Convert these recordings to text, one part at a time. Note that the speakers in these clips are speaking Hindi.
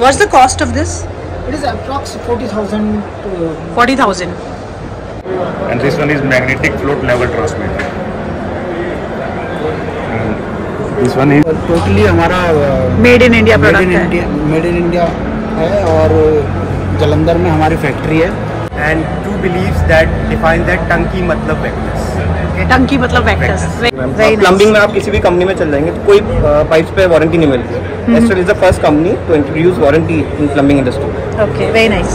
What's the cost of this? It is approx 40,000 to 40,000. And this one is magnetic float level transmitter. This one is totally हमारा Made in India product है. मेड इन इंडिया है और जलंधर में हमारी फैक्ट्री है. And two beliefs that define that टंकी मतलब vectors. टंकी मतलब vectors. प्लम्बिंग में आप किसी भी कंपनी में चल जाएंगे तो कोई पाइप्स पे वारंटी नहीं मिलती. Astral is the first company to introduce warranty in plumbing industry. Okay, very nice.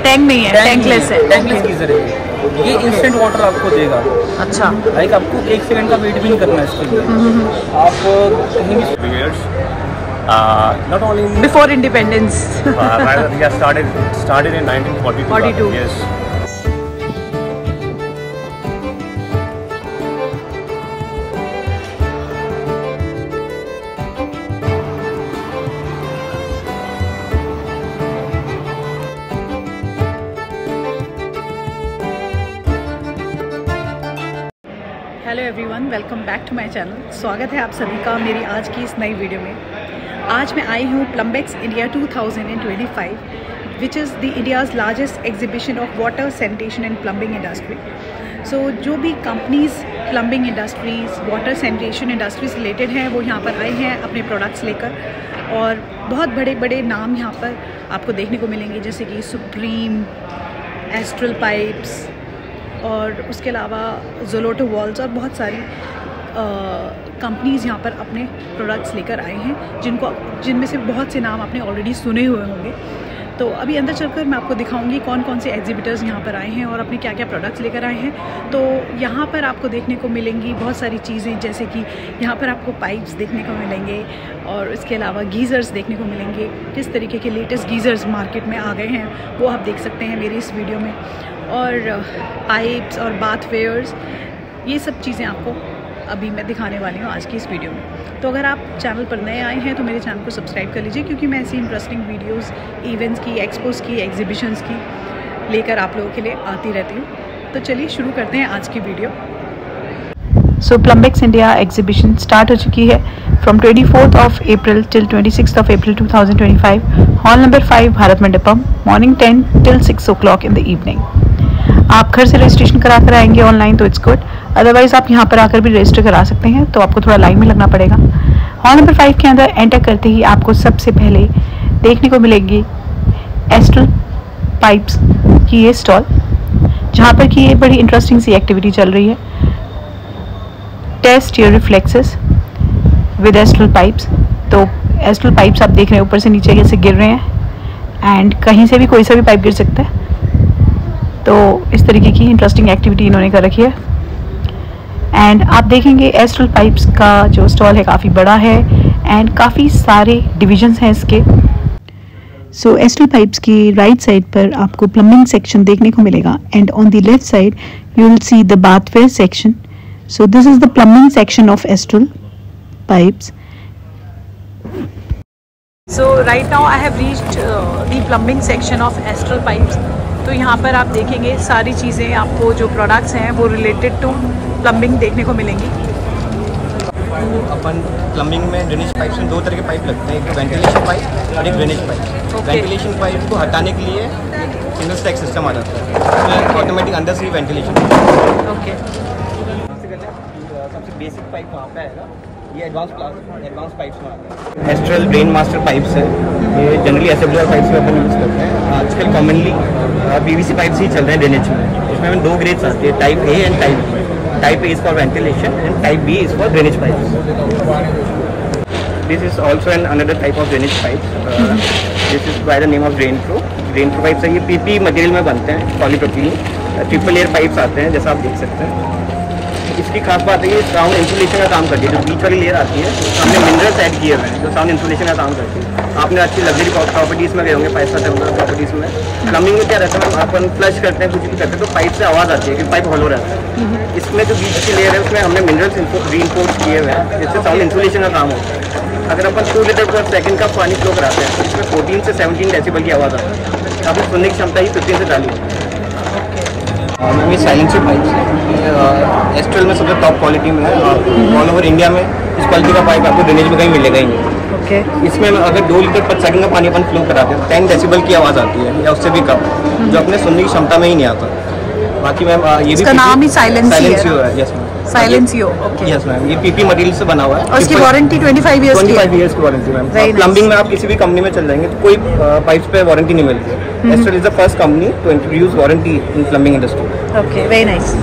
Tank नहीं है, टैंकलेस है. टैंकलेस गीजर है ये. इंस्टेंट वाटर आपको देगा. अच्छा. लाइक आपको 1 सेकंड का वेट भी नहीं करना है इसके लिए. आप कहीं भी not only in Before independence. we have started in 1942. 42. Yes. Hello everyone, welcome back to my channel. स्वागत है आप सभी का मेरी आज की इस नई वीडियो में. आज मैं आई हूँ Plumbex India 2025 which is the India's largest exhibition of water sanitation and plumbing industry. So जो भी companies plumbing industries water sanitation industry से रिलेटेड हैं वो यहाँ पर आए हैं अपने प्रोडक्ट्स लेकर. और बहुत बड़े बड़े नाम यहाँ पर आपको देखने को मिलेंगे जैसे कि सुप्रीम, एस्ट्रल पाइप्स और उसके अलावा जोलोटो वॉल्स और बहुत सारी कंपनीज़ यहाँ पर अपने प्रोडक्ट्स लेकर आए हैं जिनमें से बहुत से नाम आपने ऑलरेडी सुने हुए होंगे. तो अभी अंदर चलकर मैं आपको दिखाऊंगी कौन कौन से एग्जिबिटर्स यहाँ पर आए हैं और अपने क्या क्या प्रोडक्ट्स लेकर आए हैं. तो यहाँ पर आपको देखने को मिलेंगी बहुत सारी चीज़ें जैसे कि यहाँ पर आपको पाइप्स देखने को मिलेंगे और इसके अलावा गीज़र्स देखने को मिलेंगे. किस तरीके के लेटेस्ट गीज़र्स मार्केट में आ गए हैं वो आप देख सकते हैं मेरी इस वीडियो में. और पाइप्स और बाथवेयर्स ये सब चीज़ें आपको अभी मैं दिखाने वाली हूँ आज की इस वीडियो में. तो अगर आप चैनल पर नए आए हैं तो मेरे चैनल को सब्सक्राइब कर लीजिए क्योंकि मैं ऐसी इंटरेस्टिंग वीडियोस इवेंट्स की, एक्सपोज की, एग्जीबिशंस की लेकर आप लोगों के लिए आती रहती हूँ. तो चलिए शुरू करते हैं आज की वीडियो. सो प्लम्बेक्स इंडिया एग्जीबिशन स्टार्ट हो चुकी है from 24th of April till 26th of April 2025. Hall number 5 Bharat Mandapam, morning 10 till 6 o'clock in the evening. आप घर से रजिस्ट्रेशन करा कर आएंगे ऑनलाइन तो इट्स गुड. अदरवाइज़ आप यहाँ पर आकर भी रजिस्टर करा सकते हैं तो आपको थोड़ा लाइन में लगना पड़ेगा. हॉल नंबर 5 के अंदर एंटर करते ही आपको सबसे पहले देखने को मिलेगी एस्ट्रल पाइप्स की ये स्टॉल जहाँ पर कि ये बड़ी इंटरेस्टिंग सी एक्टिविटी चल रही है. Test your reflexes with Astral pipes. तो एस्ट्रल पाइप्स आप देख रहे हैं ऊपर से नीचे कैसे गिर रहे हैं एंड कहीं से भी कोई सा भी पाइप गिर सकता है. तो इस तरीके की इंटरेस्टिंग एक्टिविटी इन्होंने कर रखी है. एंड आप देखेंगे एस्ट्रल पाइप्स का जो स्टॉल है काफ़ी बड़ा है एंड काफ़ी सारे डिविजन्स हैं इसके. सो एस्ट्रल पाइप्स की राइट साइड पर आपको प्लम्बिंग सेक्शन देखने को मिलेगा and on the left side you will see the bathware section. So this is the plumbing section of astral pipes. So right now I have reached the plumbing section of astral pipes. तो यहाँ पर आप देखेंगे सारी चीज़ें आपको जो प्रोडक्ट्स हैं वो रिलेटेड टू प्लम्बिंग देखने को मिलेंगी. अपन प्लम्बिंग में ड्रेनेज पाइप में 2 तरह के पाइप लगते हैं, एक वेंटिलेशन पाइप और एक ड्रेनेज पाइप. वेंटिलेशन पाइप को हटाने के लिए सिंगल स्टैक सिस्टम आ जाता है, ऑटोमेटिक अंदर से ही वेंटिलेशन. ओके. सबसे बेसिक पाइप वहाँ पे आएगा. ये एडवांस पाइप्स में आता है. एस्ट्रल ब्रेन मास्टर पाइप्स है. ये जनरली एसएफडीआर पाइप्स में अपन यूज़ करते हैं. आजकल कॉमनली पीवीसी पाइप्स ही चल रहे हैं ड्रेनेज में. इसमें हमें 2 ग्रेड्स आती है, type A and type B. Type A is for ventilation and type B is for drainage pipes. This is also an another type of drainage pipe. This is by the name of drain through. Drain through pipes है, ये पीपी मटेरियल में बनते हैं, पॉलीप्रोपिलीन ट्रिपल लेयर पाइप्स आते हैं जैसा आप देख सकते हैं. इसकी खास बात है ये साउंड इंसुलेशन का काम करती है. जो बीच वाली लेयर आती है हमने मिनरल्स ऐड किए हुए हैं जो साउंड इंसुलेशन का काम करती है. आपने अच्छी लग्जरी प्रॉपर्टीज़ में गए होंगे 5-7 प्रॉपर्टीज़ में. प्लम्बिंग में क्या रहता है, अपन फ्लश करते हैं कुछ भी करते हैं तो पाइप से आवाज़ आती है क्योंकि पाइप हॉलो रहता है. इसमें जो बीच की लेयर है उसमें हमने मिनरल्स रीइंफोर्स किए हुए हैं जिससे साउंड इंसुलेशन का काम होता है. अगर अपन 2 लीटर पर सेकंड का पानी फ्लो कराते हैं तो इसमें 14 से 17 डेसिबल की आवाज़ आती है. आपकी सुनने की क्षमता ही 15 से 40 है. ये साइलेंसर पाइप्स एस्ट्रल में सबसे टॉप क्वालिटी में है. ऑल ओवर इंडिया में इस क्वालिटी का पाइप आपको ड्रेनेज में कहीं मिलेगा ही नहीं. ओके इसमें अगर 2 लीटर पर सेकंड का पानी अपन फ्लो कराते हैं 10 डेसिबल की आवाज़ आती है या उससे भी कम, जो अपने सुनने की क्षमता में ही नहीं आता। बाकी मैम ये भी इसका नाम ही साइलेंसियो है। Yes ma'am, Silencio. Okay yes ma'am, ये पीपी मटेरियल से बना हुआ है और इसकी वारंटी 25 इयर्स की है। 25 ईयर्स की warranty ma'am. Very nice. Plumbing में आप किसी भी कंपनी में चल जाएंगे तो कोई पाइप्स पे वारंटी नहीं मिलती है। Astral is the first company to introduce warranty in plumbing industry. Okay very nice.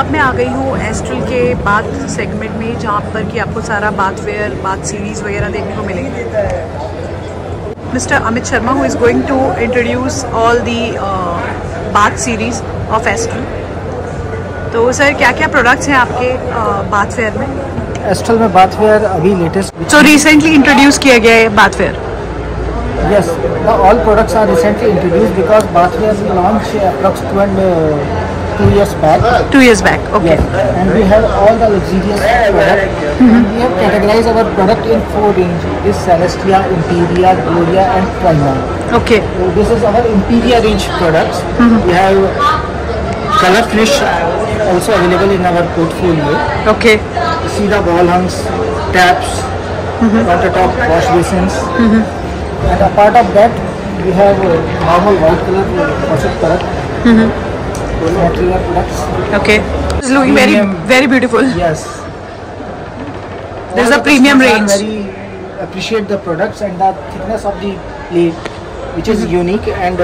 अब मैं आ गई हूँ एस्ट्रल के बाथ सेगमेंट में, जहाँ पर कि आपको सारा बाथ वेयर, बाथ सीरीज वगैरह देखने को मिलेंगे। Mister Amit Sharma who is going to introduce all the bath series of Astral. तो सर क्या क्या प्रोडक्ट्स हैं आपके बाथ वेयर में? एस्ट्रल में बाथ वेयर अभी लेटेस्ट सो रिसेंटली इंट्रोड्यूस किया गया है bathware. yes the all products are recently introduced because bath wear we launched approximately 2 years back. 2 years back. Okay. Yes, and we have all the luxurious product. We have categorized our product in 4 ranges: is Celestia, Imperia, Gloria, and Prima. Okay. So this is our Imperia range products. We have color finish also available in our portfolio. Okay. See the wall hungs, taps, countertop wash basins, and apart of that, we have normal white color faucet product. Material products. Okay. It's looking very Premium. very beautiful. Yes. There's All a the premium customers are range. Very appreciate the products and the thickness of the plate, which is unique, and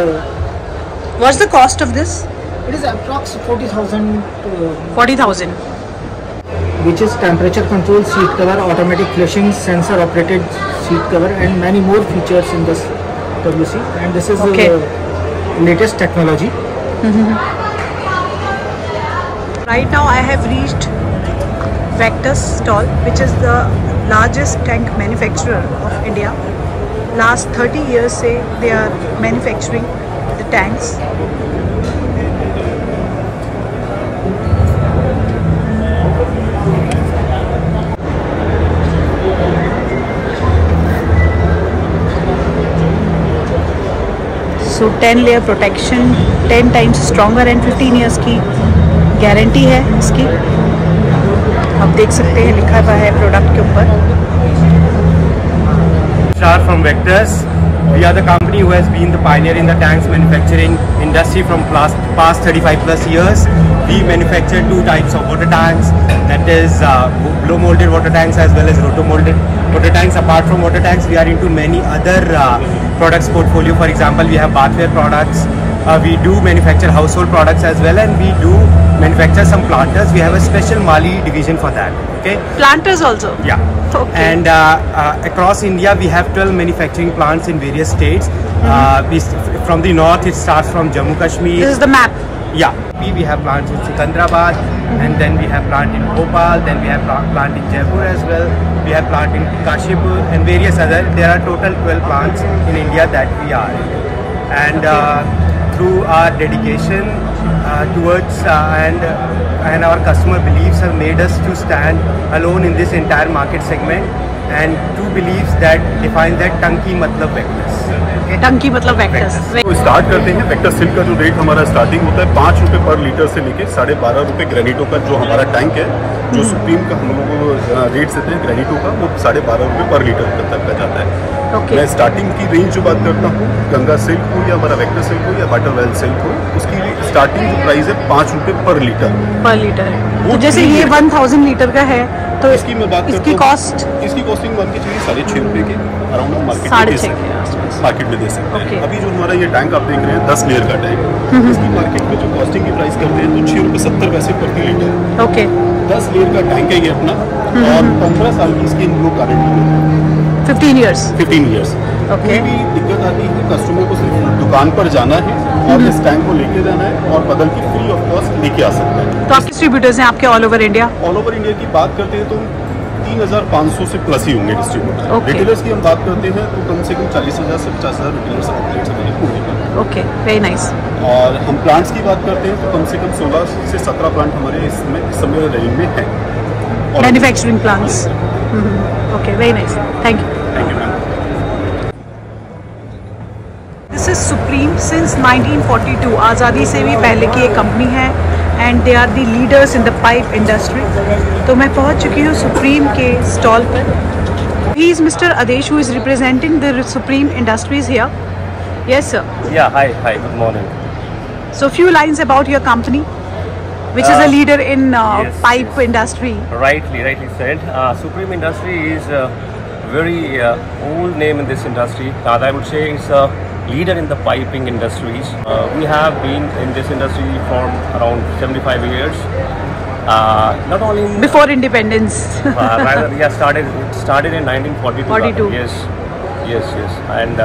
What's the cost of this? it is approx 40,000, 40,000. which is temperature control seat cover, automatic flushing, sensor operated seat cover, and many more features in this WC. And this is Okay. latest technology. Right now I have reached Vectus stall, which is the largest tank manufacturer of India. Last 30 years से they are manufacturing the tanks. So 10 layer protection, 10 times stronger and 15 years की गारंटी है इसकी। आप देख सकते हैं लिखा हुआ है प्रोडक्ट के ऊपर। Shar from Vectus. We are the company who has been the pioneer in the tanks manufacturing industry from past 35 plus years. We manufacture 2 types of water tanks, that is blow molded water tanks as well as roto molded water tanks. Apart from water tanks, we are into many other products portfolio. For example, we have bathware products. We do manufacture household products as well, and we do manufacture some planters. We have a special Mali division for that. Okay. Planters also. Yeah. Okay. And across India, we have 12 manufacturing plants in various states. From the north, it starts from Jammu Kashmir. This is the map. Yeah. We have plants in Sikandrabad, and then we have plant in Bhopal, then we have plant in Jaipur as well. We have plant in Kashipur and various other. There are total 12 plants in India that we are in. And through our dedication towards and our customer beliefs have made us to stand alone in this entire market segment, and 2 beliefs that define that टंकी मतलब Vectus. Okay? टंकी मतलब Vectus. तो स्टार्ट करते हैं। वेक्टर सिल्क का जो रेट हमारा स्टार्टिंग होता है 5 रुपये पर लीटर से लेके 12.5 रुपये ग्रेनिटो का जो हमारा टैंक है, जो सुप्रीम का हम लोग रेट देते हैं ग्रेनिटो का, वो 12.5 रुपये पर लीटर तक का जाता है। Okay. मैं स्टार्टिंग की रेंज जो बात करता हूँ, गंगा सिल्क हो या हमारा वेक्टर सिल्क हो या बटरवेल सिल्क हो, उसकी स्टार्टिंग जो प्राइस है 5 रुपये पर लीटर। पर लीटर। वो तो जैसे ये 1000 लीटर का है तो इसकी मैं बात इसकी करता हूँ, कॉस्ट इसकी कॉस्टिंग मान के चलिए 6.5 रुपये के अराउंड हम मार्केट में 6.5 दे सकते हैं। मार्केट में दे सकते Okay. हैं। अभी जो हमारा ये टैंक आप देख रहे हैं 10 लेयर का टैंक, इसकी मार्केट में जो कॉस्टिंग की प्राइस करते हैं तो 6 रुपये 70 पैसे प्रति लीटर। ओके। 10 लेयर का टैंक है ये अपना, और 15 साल की इसकी इनको गारंटी है। 15 years. 15 ईयर्स। Okay. कोई भी दिक्कत आती है कस्टमर को सिर्फ दुकान पर जाना है और इस टैंक को लेके जाना है और बदल के फ्री ऑफ कॉस्ट लेके आ सकता है। तो आप डिस्ट्रीब्यूटर्स हैं आपके all over India? All over India की बात करते हैं तो 3,500 से प्लस ही होंगे डिस्ट्रीब्यूटर। Okay. रिटेलर्स की हम बात करते हैं तो कम से कम 40,000 से 50,000 रिटेलर्स आउटलेट्स होंगे। Okay, very nice. और हम प्लांट्स की बात करते हैं तो कम से कम 16 से 17 प्लांट हमारे इसमें इस समय रनिंग में है। Manufacturing plants. Okay, very nice, thank you. Thank you ma'am. This is Supreme since 1942, आज़ादी से भी पहले की एक कंपनी है and they are the leaders in the pipe industry. तो मैं पहुंच चुकी हूँ सुप्रीम के स्टॉल पर। He is mister Adesh who is representing the Supreme industries here. Yes sir. Yeah, hi, good morning. So few lines about your company, which is a leader in yes, pipe industry. Rightly said. Supreme Industry is a very old name in this industry. I would say it's a leader in the piping industries. We have been in this industry for around 75 years. Not only in, Before independence. rather, yeah, started in 1942. 42. Yes, and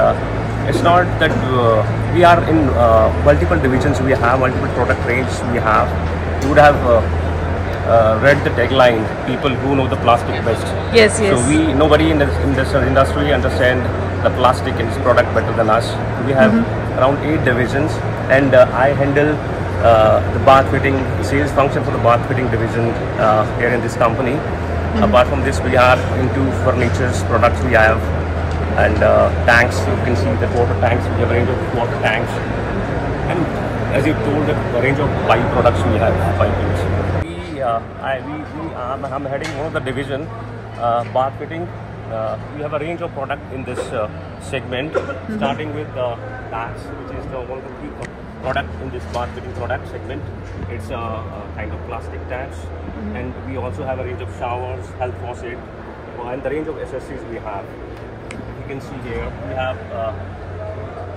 it's not that we are in multiple divisions. We have multiple product range. We have. You would have read the tagline, people who know the plastic best. Yes. So nobody in this industry understand the plastic and its product better than us. We have around 8 divisions, and I handle the bath fitting sales function for the bath fitting division here in this company. Apart from this, we are into furnitures products. We have and tanks. You can see the water tanks. We have a range of water tanks, and as you told, a range of pipe products we have, pipings. I'm heading one of the division, bath fitting. We have a range of product in this segment, starting with tanks, which is one of the key product in this bath fitting product segment. It's a kind of plastic tanks, and we also have a range of showers, health faucet, and the range of accessories we have. You can see here we have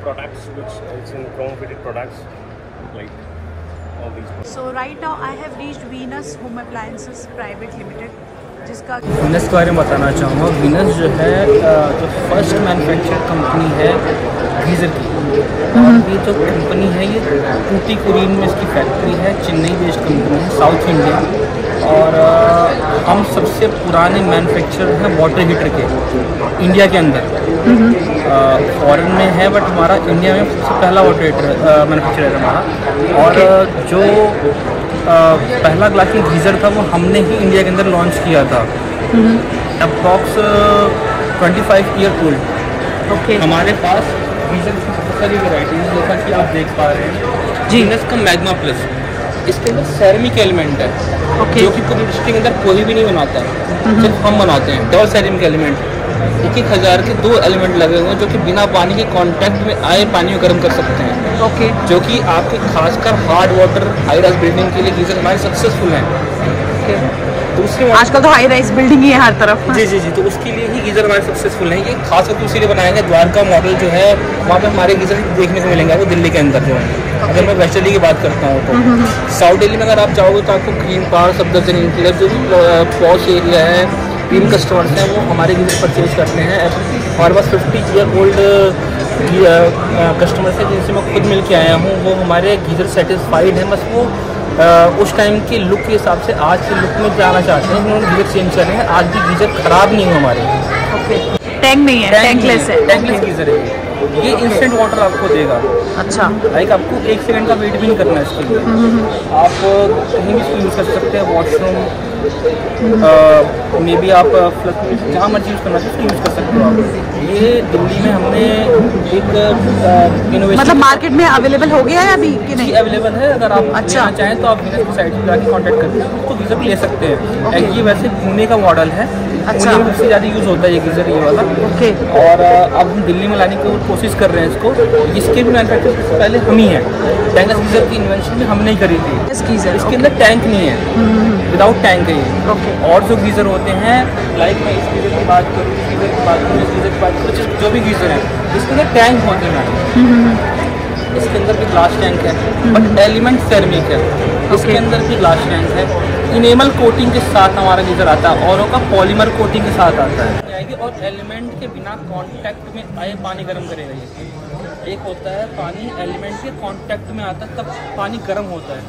products which is in chrome fitted products like all these products. So right now I have reached Venus Home Appliances Private Limited, जिसका वीनस के बारे में बताना चाहूँगा। वीनस जो है जो फर्स्ट मैन्युफैक्चर कंपनी है गीज़र की, और ये जो कंपनी है ये टूटीकोरिन में इसकी फैक्ट्री है, चेन्नई बेस्ड कंपनी है, साउथ इंडिया। और हम सबसे पुराने मैन्युफैक्चरर हैं वाटर हीटर के इंडिया के अंदर। फॉरेन में है बट हमारा इंडिया में सबसे पहला वाटर हीटर मैन्युफैक्चरर है हमारा। और जो पहला ग्लासिंग गीज़र था वो हमने ही इंडिया के अंदर लॉन्च किया था, अप्रॉक्स 25 ईयर ओल्ड। ओके। हमारे पास गीज़र की बहुत सारी वेराइटीज़ जैसा कि आप देख पा रहे हैं। जीनस का मैग्मा प्लस, इसके अंदर सेरेमिक एलिमेंट है, जो कि पूरी डिस्ट्रिक्ट के अंदर कोई भी नहीं बनाता, सिर्फ हम बनाते हैं। डबल सेरेमिक एलिमेंट, 1,000 के 2 एलिमेंट लगे हुए हैं जो कि बिना पानी के कांटेक्ट में आए पानी को गर्म कर सकते हैं। ओके। जो कि आपके खासकर hard water high rise building के लिए गीज़र हमारे सक्सेसफुल हैं। दूसरे आजकल तो हाई राइज बिल्डिंग ही है हर तरफ। जी, तो उसके लिए ही गीज़र हमारे सक्सेसफुल हैं। ये खास करके उसी लिए बनाया गया। द्वारका मॉडल जो है वहाँ पे हमारे गीज़र देखने को मिलेंगे आपको दिल्ली के अंदर जो है। अगर मैं वेस्ट दिल्ली की बात करता हूँ तो साउथ दिल्ली में अगर आप जाओगे तो आपको ग्रीन पार्क, सफदरजंग इंक्लेव, जो भी पॉश एरिया है, तीन कस्टमर्स हैं वो हमारे गीज़र परचेज करते हैं। हमारे पास 50 ईयर ओल्ड कस्टमर्स हैं जिनसे मैं खुद मिल के आया हूँ। वो हमारे गीज़र सेटिस्फाइड हैं, बस वो उस टाइम के लुक के हिसाब से आज के लुक में जाना चाहते हैं। उन्होंने गीज़र चेंज करने हैं। आज भी गीज़र ख़राब नहीं है हमारे। ओके। टैंक नहीं है, टैंकलेस है। टैंकलेस गीज़र है। ये इंस्टेंट वाटर आपको देगा। अच्छा। लाइक आपको 1 सेकंड का वेट भी नहीं करना है इसके लिए। आप कहीं भी इसको यूज़ कर सकते हैं, वॉशरूम में भी आप फ्लश में जहाँ मर्जी यूज़ करना चाहिए यूज़ कर सकते हो आप। ये दिल्ली में हमने एक इनोवेशन, मतलब मार्केट में अवेलेबल हो गया है अभी कि नहीं? अवेलेबल है। अगर आप अच्छा चाहें तो आप वीनस की साइट पर जाकर कॉन्टैक्ट करके उसको गीज़र ले सकते हैं। ये वैसे पुणे का मॉडल है। अच्छा। पुणे में सबसे ज़्यादा यूज़ होता है ये गीज़र, ये वाला। ओके। और अब हम दिल्ली में लाने की कोशिश कर रहे हैं इसको। इसके भी मैन्युफैक्चर से पहले हम ही हैं। टैंकलेस गीज़र की इन्वेंशन भी हमने ही करी थी। इसके अंदर टैंक नहीं है, विदाउट टैंक है ये। और जो गीज़र होते हैं, लाइक मैं इस गीज़र की बात करूँ, इस गीज़र की बात करूँ, इस गीज़र की बात करूँ, जो भी गीज़र हैं इसके अंदर टैंक होते हैं। इसके अंदर भी ग्लास टैंक है बट एलिमेंट सेरेमिक है। इसके अंदर भी ग्लास टैंक है। इनेमल कोटिंग के साथ हमारा गीज़र आता है, औरों का पॉलीमर कोटिंग के साथ आता है। और एलिमेंट के बिना कांटेक्ट में आए पानी गर्म करेगा ये। एक होता है पानी एलिमेंट के कांटेक्ट में आता है तब पानी गर्म होता है।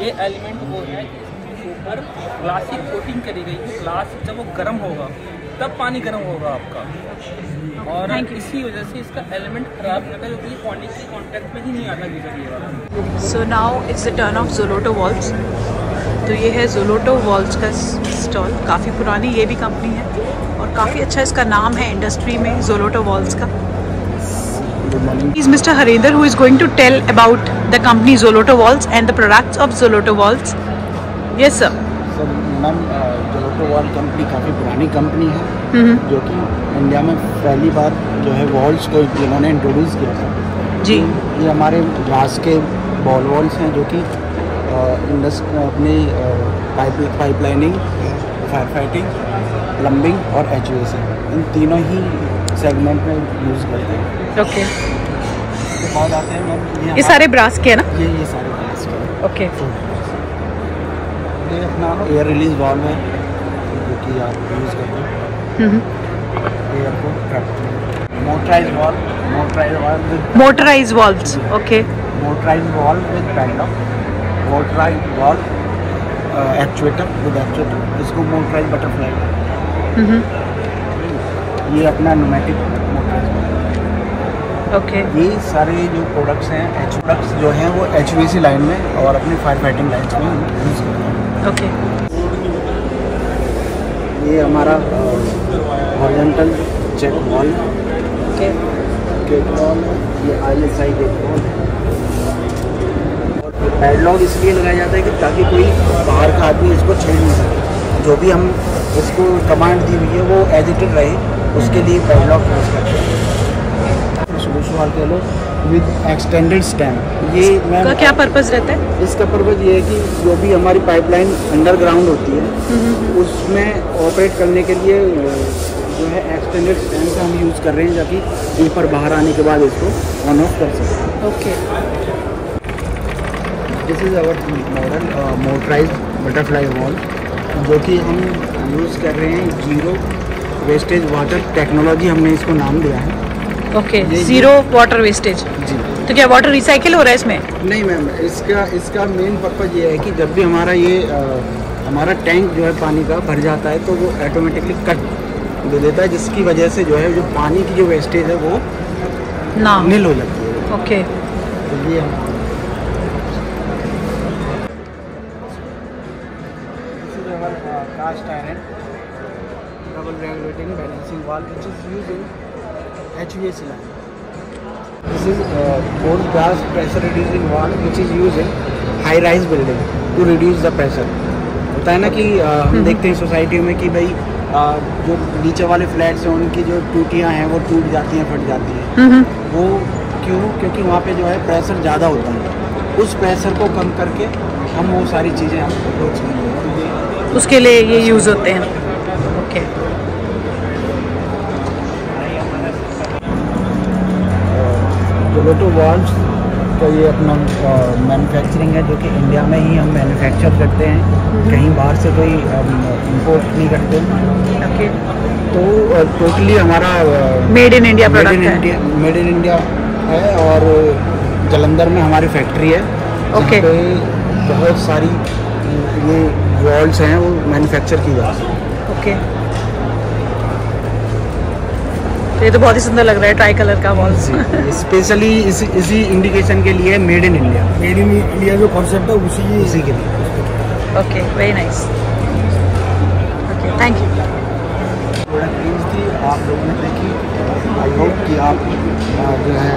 ये एलिमेंट वो है जिसके ऊपर ग्लास की कोटिंग करी गई है। ग्लास जब वो गर्म होगा तब पानी गर्म होगा आपका, और इसी वजह से इसका एलिमेंट खराब नहीं होता, क्योंकि पानी के कांटेक्ट में ही नहीं आता गीज़र ये वाला। So now it's the turn of Zoloto valves. तो ये है ज़ोलोटो वॉल्व्स का स्टॉल। काफ़ी पुरानी ये भी कंपनी है और काफ़ी अच्छा इसका नाम है इंडस्ट्री में, ज़ोलोटो वॉल्व्स का। Good morning. Is Mr. Harinder, who is going to tell about the company Zoloto Walls and the products of Zoloto Walls. Yes, sir. Sir ma'am Zoloto valve company काफ़ी पुरानी कंपनी है जो कि इंडिया में पहली बार जो है वॉल्स को जिन्होंने इंट्रोड्यूस किया था जी। ये हमारे ग्लास के बॉल वॉल्स हैं जो कि अपनी पाइपलाइनिंग, फायर फाइटिंग, प्लम्बिंग और HVAC इन तीनों ही सेगमेंट में यूज़ करते हैं। ओके। उसके बाद आते हैं मैम ये सारे ब्रास के है ना? ये सारे ग्लास के हैं। ओके। ये अपना एयर रिलीज वाल्व है जो कि आप यूज़ करते हैं एयर को trap. Motorise valve motorise valves. Okay. Motorise valve with padlock, motorise valve actuator with actuator, इसको मोटराइज बटरफ्लाई। ये अपना न्यूमेटिक मोटराइज वाल्व। ओके। ये सारे जो प्रोडक्ट्स हैं प्रोडक्ट्स जो हैं वो HVAC लाइन में और अपनी फायर फाइटिंग लाइन्स में यूज़ करते हैं। ओके। ये हमारा horizontal check valve, gate valve, ये ISI गेट वॉल। पैडलॉक इसलिए लगाया जाता है कि ताकि कोई बाहर का आदमी इसको छेड़ नहीं सके। जो भी हम इसको कमांड दी हुई है वो एज इट रहे, उसके लिए पैडलॉक यूज़ करते हैं। सॉल्यूशन कह लो विद एक्सटेंडेड स्टैम्प। ये का क्या पर्पस रहता है? इसका पर्पस ये है कि जो भी हमारी पाइपलाइन अंडरग्राउंड होती है उसमें ऑपरेट करने के लिए जो है एक्सटेंडेड स्टैम्प का हम यूज़ कर रहे हैं ताकि ऊपर बाहर आने के बाद इसको ऑन ऑफ कर सकें। Okay. This is our model motorise butterfly valve जो कि हम यूज़ कर रहे हैं जीरो वेस्टेज वाटर टेक्नोलॉजी, हमने इसको नाम दिया है। ओके। Zero water wastage. जी। तो क्या वाटर रिसाइकिल हो रहा है इसमें? नहीं मैम, इसका मेन पर्पज़ ये है कि जब भी हमारा टैंक जो है पानी का भर जाता है तो वो ऑटोमेटिकली कट दे देता है, जिसकी वजह से जो है जो पानी की जो वेस्टेज है वो ना नील हो जाती है। ओके। तो ये cast iron double regulating balancing valve which is used in HVAC line. This is four gas pressure reducing valve which is used in high rise building to reduce the pressure. होता है ना कि हम देखते हैं सोसाइटी में कि भाई जो नीचे वाले फ्लैट्स हैं उनकी जो टूटियाँ हैं वो टूट जाती हैं, फट जाती हैं। वो क्यों? क्योंकि वहाँ पे जो है प्रेशर ज़्यादा होता है। उस प्रेशर को कम करके हम वो सारी चीज़ें हम अप्रोच करेंगे, उसके लिए ये यूज़ होते हैं। ओके। जोलोटो वॉल्व्स का ये अपना मैन्युफैक्चरिंग है जो कि इंडिया में ही हम मैन्युफैक्चर करते हैं, कहीं बाहर से कोई इंपोर्ट नहीं करते। ओके। तो टोटली हमारा मेड इन इंडिया प्रोडक्ट है। मेड इन इंडिया है और जलंधर में हमारी फैक्ट्री है। ओके। जहाँ पे बहुत सारी ये वॉल्स हैं वो मैन्युफैक्चर की जाती है। ओके। तो ये तो बहुत ही सुंदर लग रहा है, ट्राई कलर का वॉल्स। स्पेशली इसी इंडिकेशन के लिए made in India. Made in India जो कॉन्सेप्ट है उसी के लिए। Okay, very nice. Okay, thank you. Product range थी, आप लोगों ने देखी। आई होप कि आप जो है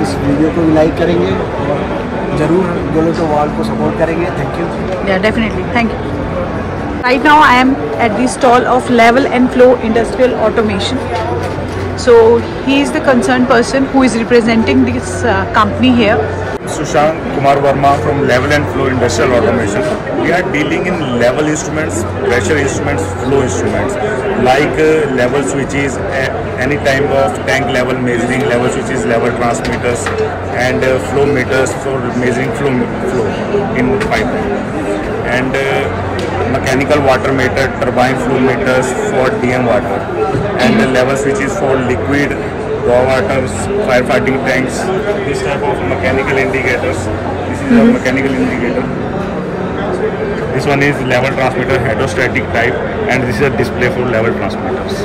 इस वीडियो को भी लाइक करेंगे और ज़रूर जोलोटो वॉल को सपोर्ट करेंगे। Thank you. Yeah, definitely. Thank you. Right now I am at the stall of Level and Flow Industrial Automation. So he is the concerned person who is representing this company here. Sushant Kumar Verma from Level and Flow Industrial Automation. We are dealing in level instruments, pressure instruments, flow instruments, like level switches, any type of tank level measuring, level switches, level transmitters, and flow meters for measuring flow in pipe, and mechanical water meter, turbine flow meters for DM water, and level switches for liquid, raw waters, firefighting tanks. This type of mechanical indicators. This is a mechanical indicator. This one is level transmitter, hydrostatic type, and this is a display for level transmitters.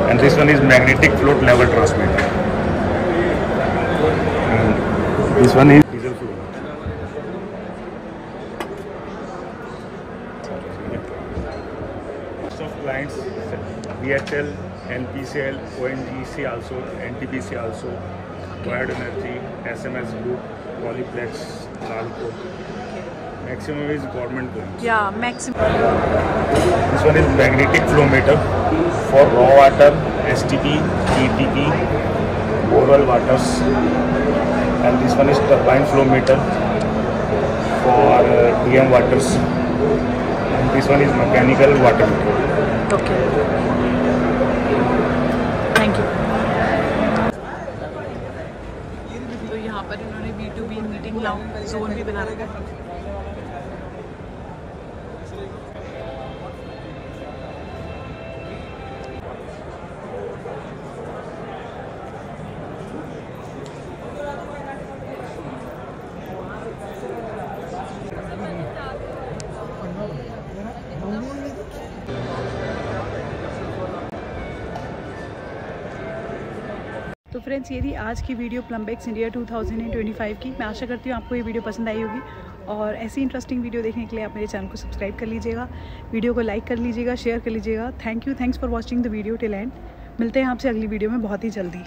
And this one is magnetic float level transmitter. And this one is diesel flow. Most of clients, DHL, NPCL, ONGC also, NTPC also. Wired Energy, SMS Group, Polyplex, Nalco. Maximum is government goods. Yeah, maximum. This one is magnetic flow meter for raw water, STP, ETP, oral waters, and this one is turbine flow meter for DM waters, and this one is mechanical water meter. Okay. Thank you. तो यहाँ पर इन्होंने B2B मीटिंग जोन भी बना रखा है। तो फ्रेंड्स, ये थी आज की वीडियो प्लम्बेक्स इंडिया 2025 की। मैं आशा करती हूँ आपको ये वीडियो पसंद आई होगी, और ऐसी इंटरेस्टिंग वीडियो देखने के लिए आप मेरे चैनल को सब्सक्राइब कर लीजिएगा, वीडियो को लाइक कर लीजिएगा, शेयर कर लीजिएगा। Thank you, thanks for watching the video till and. मिलते हैं आपसे अगली वीडियो में बहुत ही जल्दी।